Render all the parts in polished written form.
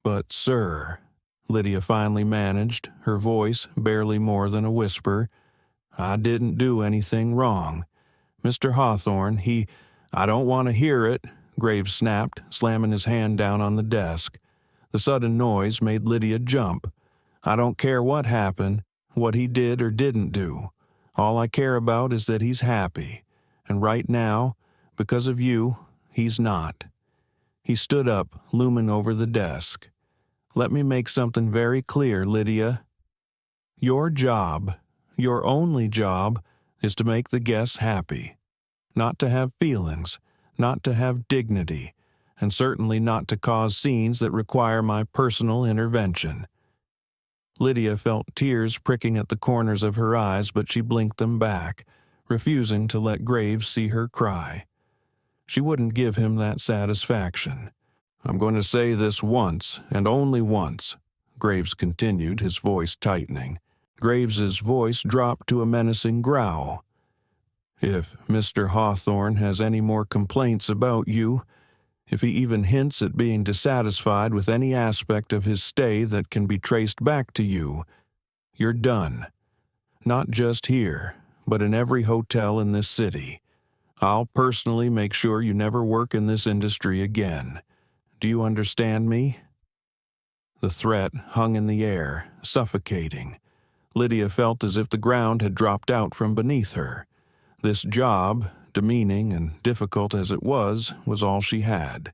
"But, sir," Lydia finally managed, her voice barely more than a whisper, "I didn't do anything wrong. Mr. Hawthorne, I don't want to hear it," Graves snapped, slamming his hand down on the desk. The sudden noise made Lydia jump. "I don't care what happened, what he did or didn't do. All I care about is that he's happy. And right now, because of you, he's not." He stood up, looming over the desk. "Let me make something very clear, Lydia. Your job, your only job, is to make the guests happy. Not to have feelings, not to have dignity, and certainly not to cause scenes that require my personal intervention." Lydia felt tears pricking at the corners of her eyes, but she blinked them back, refusing to let Graves see her cry. She wouldn't give him that satisfaction. "I'm going to say this once, and only once," Graves continued, his voice tightening. Graves's voice dropped to a menacing growl. "If Mr. Hawthorne has any more complaints about you, if he even hints at being dissatisfied with any aspect of his stay that can be traced back to you, you're done. Not just here, but in every hotel in this city. I'll personally make sure you never work in this industry again. Do you understand me?" The threat hung in the air, suffocating. Lydia felt as if the ground had dropped out from beneath her. This job, demeaning and difficult as it was all she had.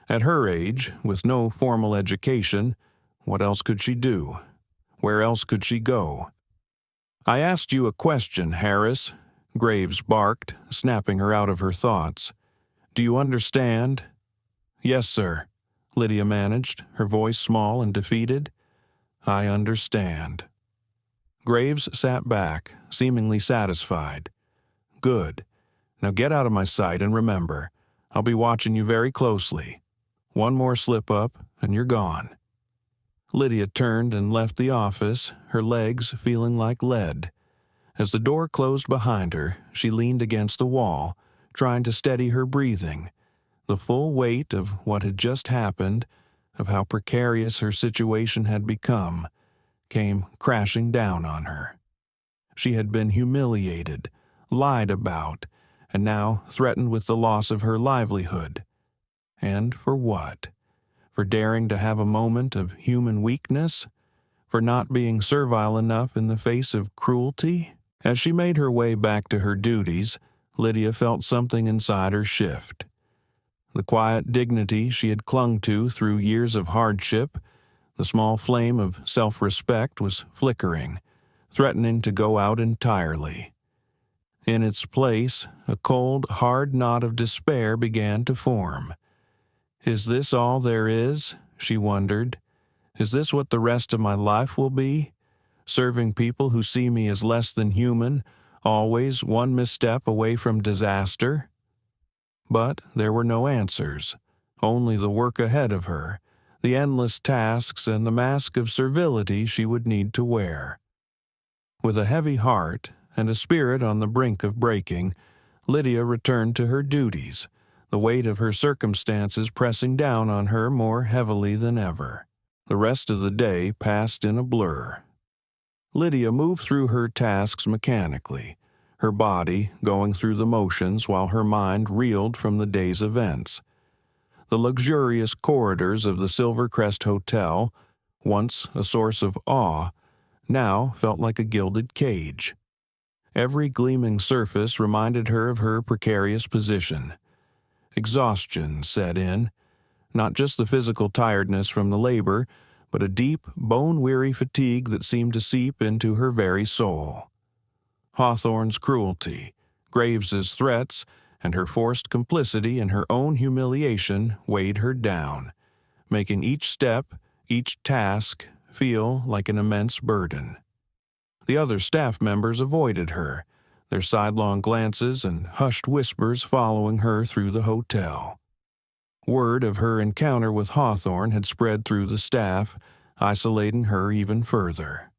At her age, with no formal education, what else could she do? Where else could she go? "I asked you a question, Harris," Graves barked, snapping her out of her thoughts. "Do you understand?" "Yes, sir," Lydia managed, her voice small and defeated. "I understand." Graves sat back, seemingly satisfied. "Good. Now get out of my sight and remember, I'll be watching you very closely. One more slip-up, and you're gone." Lydia turned and left the office, her legs feeling like lead. As the door closed behind her, she leaned against the wall, trying to steady her breathing. The full weight of what had just happened, of how precarious her situation had become, came crashing down on her. She had been humiliated, lied about, and now threatened with the loss of her livelihood. And for what? For daring to have a moment of human weakness? For not being servile enough in the face of cruelty? As she made her way back to her duties, Lydia felt something inside her shift. The quiet dignity she had clung to through years of hardship, the small flame of self-respect was flickering, threatening to go out entirely. In its place, a cold, hard knot of despair began to form. "Is this all there is?" she wondered. "Is this what the rest of my life will be? Serving people who see me as less than human, always one misstep away from disaster?" But there were no answers, only the work ahead of her, the endless tasks and the mask of servility she would need to wear. With a heavy heart and a spirit on the brink of breaking, Lydia returned to her duties, the weight of her circumstances pressing down on her more heavily than ever. The rest of the day passed in a blur. Lydia moved through her tasks mechanically, her body going through the motions while her mind reeled from the day's events. The luxurious corridors of the Silvercrest Hotel, once a source of awe, now felt like a gilded cage. Every gleaming surface reminded her of her precarious position. Exhaustion set in, not just the physical tiredness from the labor, but a deep, bone-weary fatigue that seemed to seep into her very soul. Hawthorne's cruelty, Graves's threats, and her forced complicity in her own humiliation weighed her down, making each step, each task, feel like an immense burden. The other staff members avoided her, their sidelong glances and hushed whispers following her through the hotel. Word of her encounter with Hawthorne had spread through the staff, isolating her even further.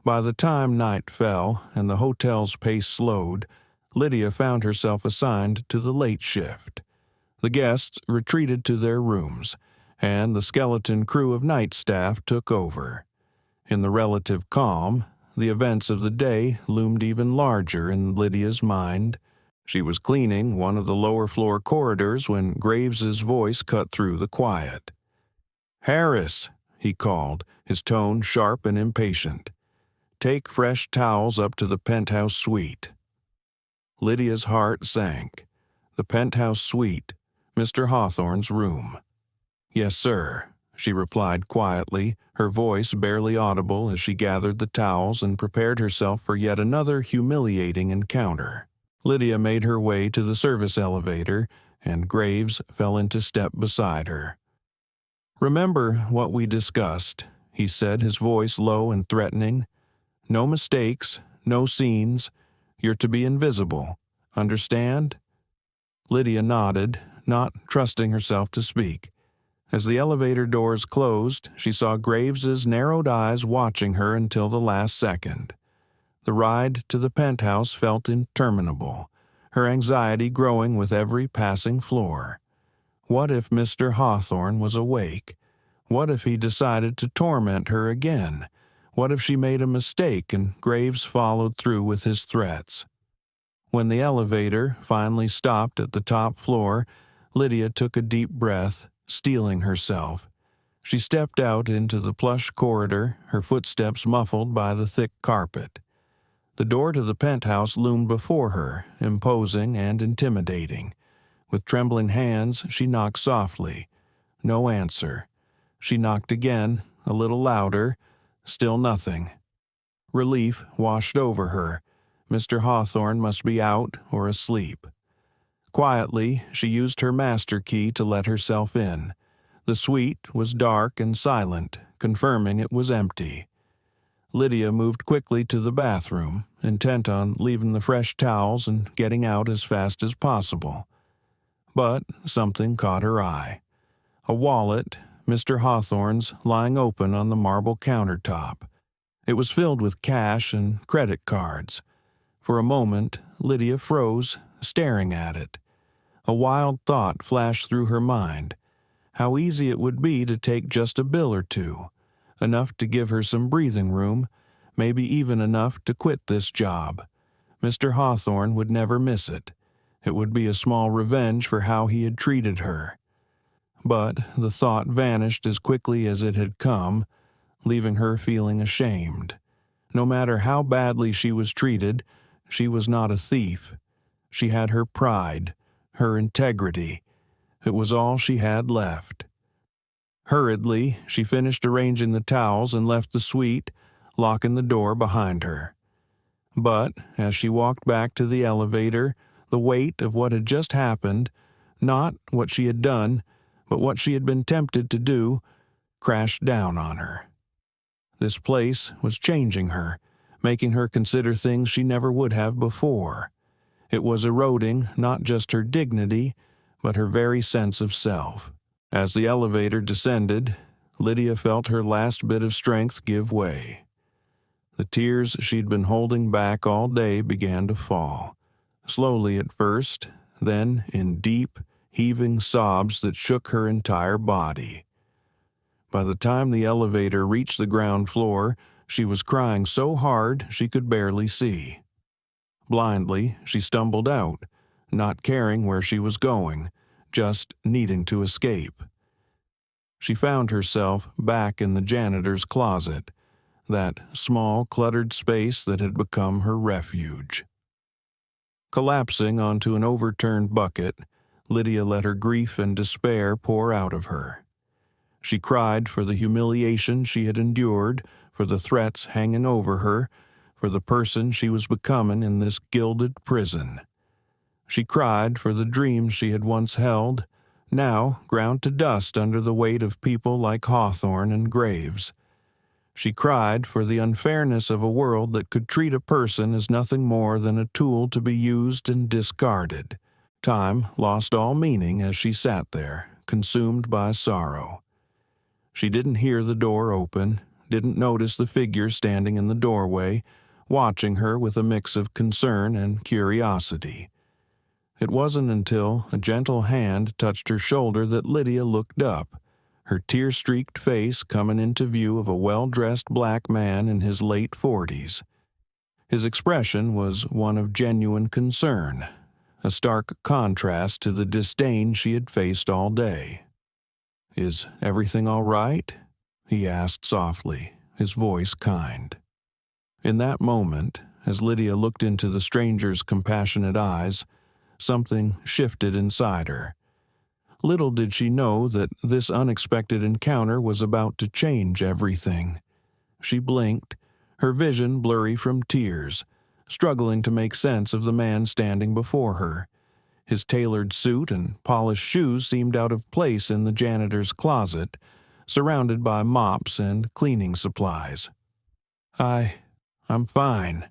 By the time night fell and the hotel's pace slowed, Lydia found herself assigned to the late shift. The guests retreated to their rooms, and the skeleton crew of night staff took over. In the relative calm, the events of the day loomed even larger in Lydia's mind. She was cleaning one of the lower floor corridors when Graves's voice cut through the quiet. "Harris," he called, his tone sharp and impatient. "Take fresh towels up to the penthouse suite." Lydia's heart sank. The penthouse suite, Mr. Hawthorne's room. "Yes, sir," she replied quietly, her voice barely audible as she gathered the towels and prepared herself for yet another humiliating encounter. Lydia made her way to the service elevator, and Graves fell into step beside her. "Remember what we discussed," he said, his voice low and threatening. "No mistakes, no scenes. You're to be invisible. Understand?" Lydia nodded, not trusting herself to speak. As the elevator doors closed, she saw Graves's narrowed eyes watching her until the last second. The ride to the penthouse felt interminable, her anxiety growing with every passing floor. What if Mr. Hawthorne was awake? What if he decided to torment her again? What if she made a mistake and Graves followed through with his threats? When the elevator finally stopped at the top floor, Lydia took a deep breath, steeling herself. She stepped out into the plush corridor, her footsteps muffled by the thick carpet. The door to the penthouse loomed before her, imposing and intimidating. With trembling hands, she knocked softly. No answer. She knocked again, a little louder. Still nothing. Relief washed over her. Mr. Hawthorne must be out or asleep. Quietly, she used her master key to let herself in. The suite was dark and silent, confirming it was empty. Lydia moved quickly to the bathroom, intent on leaving the fresh towels and getting out as fast as possible. But something caught her eye. A wallet, Mr. Hawthorne's, lying open on the marble countertop. It was filled with cash and credit cards. For a moment, Lydia froze, staring at it. A wild thought flashed through her mind. How easy it would be to take just a bill or two, enough to give her some breathing room, maybe even enough to quit this job. Mr. Hawthorne would never miss it. It would be a small revenge for how he had treated her. But the thought vanished as quickly as it had come, leaving her feeling ashamed. No matter how badly she was treated, she was not a thief. She had her pride, her integrity. It was all she had left. Hurriedly, she finished arranging the towels and left the suite, locking the door behind her. But as she walked back to the elevator, the weight of what had just happened, not what she had done, but what she had been tempted to do, crashed down on her. This place was changing her, making her consider things she never would have before. It was eroding not just her dignity, but her very sense of self. As the elevator descended, Lydia felt her last bit of strength give way. The tears she'd been holding back all day began to fall, slowly at first, then in deep, heaving sobs that shook her entire body. By the time the elevator reached the ground floor, she was crying so hard she could barely see. Blindly, she stumbled out, not caring where she was going, just needing to escape. She found herself back in the janitor's closet, that small, cluttered space that had become her refuge. Collapsing onto an overturned bucket, Lydia let her grief and despair pour out of her. She cried for the humiliation she had endured, for the threats hanging over her, for the person she was becoming in this gilded prison. She cried for the dreams she had once held, now ground to dust under the weight of people like Hawthorne and Graves. She cried for the unfairness of a world that could treat a person as nothing more than a tool to be used and discarded. Time lost all meaning as she sat there, consumed by sorrow. She didn't hear the door open, didn't notice the figure standing in the doorway, watching her with a mix of concern and curiosity. It wasn't until a gentle hand touched her shoulder that Lydia looked up, her tear-streaked face coming into view of a well-dressed black man in his late 40s. His expression was one of genuine concern, a stark contrast to the disdain she had faced all day. "Is everything all right?" he asked softly, his voice kind. In that moment, as Lydia looked into the stranger's compassionate eyes, something shifted inside her. Little did she know that this unexpected encounter was about to change everything. She blinked, her vision blurry from tears, struggling to make sense of the man standing before her. His tailored suit and polished shoes seemed out of place in the janitor's closet, surrounded by mops and cleaning supplies. I'm fine,"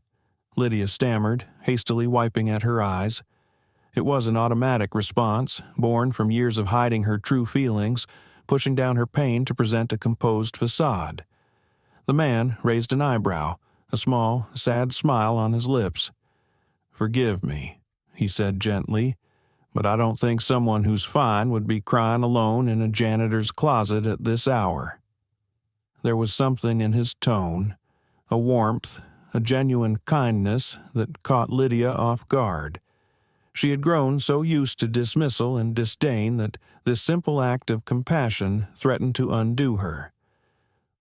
Lydia stammered, hastily wiping at her eyes. It was an automatic response, born from years of hiding her true feelings, pushing down her pain to present a composed facade. The man raised an eyebrow, a small, sad smile on his lips. "Forgive me," he said gently, "but I don't think someone who's fine would be crying alone in a janitor's closet at this hour." There was something in his tone, a warmth, a genuine kindness that caught Lydia off guard. She had grown so used to dismissal and disdain that this simple act of compassion threatened to undo her.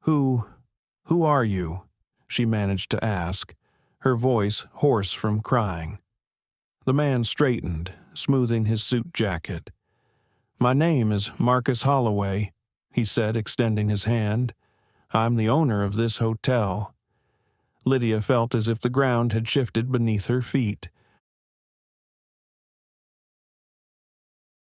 Who are you?" she managed to ask, her voice hoarse from crying. The man straightened, smoothing his suit jacket. "My name is Marcus Holloway," he said, extending his hand. "I'm the owner of this hotel." Lydia felt as if the ground had shifted beneath her feet.